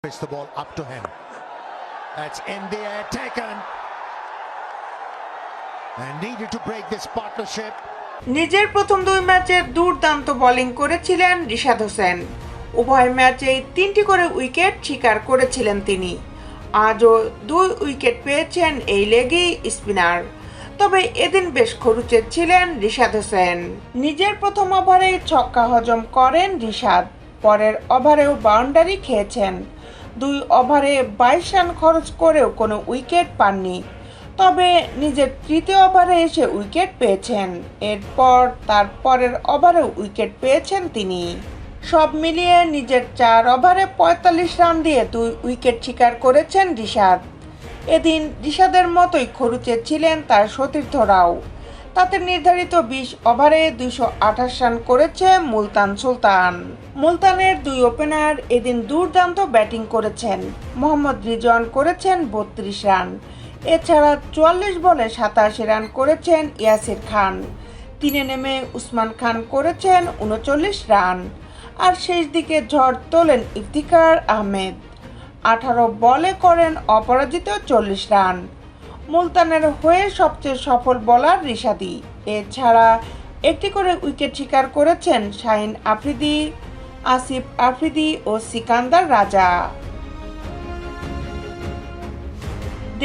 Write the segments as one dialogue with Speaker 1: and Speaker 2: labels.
Speaker 1: Pitch the ball up to him. That's in the air, taken. And needed to break this partnership.
Speaker 2: নিজের প্রথম দুই ম্যাচে দুর্দান্ত bowling করেছিলেন রিশাদ হোসেন। উভয় ম্যাচেই 3টি করে উইকেট শিকার করেছিলেন তিনি। আজও 2 উইকেট পেয়েছেন এই লেগেই স্পিনার। তবে এদিন বেশ খরুচে ছিলেন রিশাদ হোসেন। নিজের প্রথম ওভারেই ছক্কা হজম করেন রিশাদ, পরের ওভারেও বাউন্ডারি খেয়েছেন। 2 ওভারে 22 রান খরচ করেও কোনো উইকেট পাননি। তবে নিজের তৃতীয় ওভারে এসে উইকেট পেয়েছেন। এরপর তার পরের ওভারেও উইকেট পেয়েছেন তিনি। সব মিলিয়ে নিজের 4 ওভারে 45 রান দিয়ে 2 উইকেট শিকার করেছেন রিশাদ। এদিন রিশাদের মতোই খরুচে ছিলেন তার সতীর্থরাও। তাদের নির্ধারিত 20 ওভারে 228 রান করেছে মুলতান সুলতান। মুলতানের 2 ওপেনার এদিন দুর্দান্ত ব্যাটিং করেছেন। মোহাম্মদ রিজওয়ান করেছেন 32 রান। এছাড়া 44 বলে 87 রান করেছেন ইয়াসির খান। 3-এ নেমে উসমান খান করেছেন 39 রান। আর শেষ দিকে ঝড় তোলেন ইফতিখার আহমেদ। 18 বলে করেন অপরাজিত 40 রান। মুলতানের হয়ে সবচেয়ে সফল বোলার রিশাদই। এছাড়া একটি করে উইকেট শিকার করেছেন শাহিন আফ্রিদি, আসিফ আফ্রিদি ও সিকান্দার রাজা।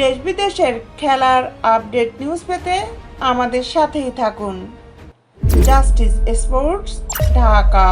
Speaker 2: দেশ বিদেশের খেলার আপডেট নিউজ পেতে আমাদের সাথেই থাকুন। Justice sports, Dhaka.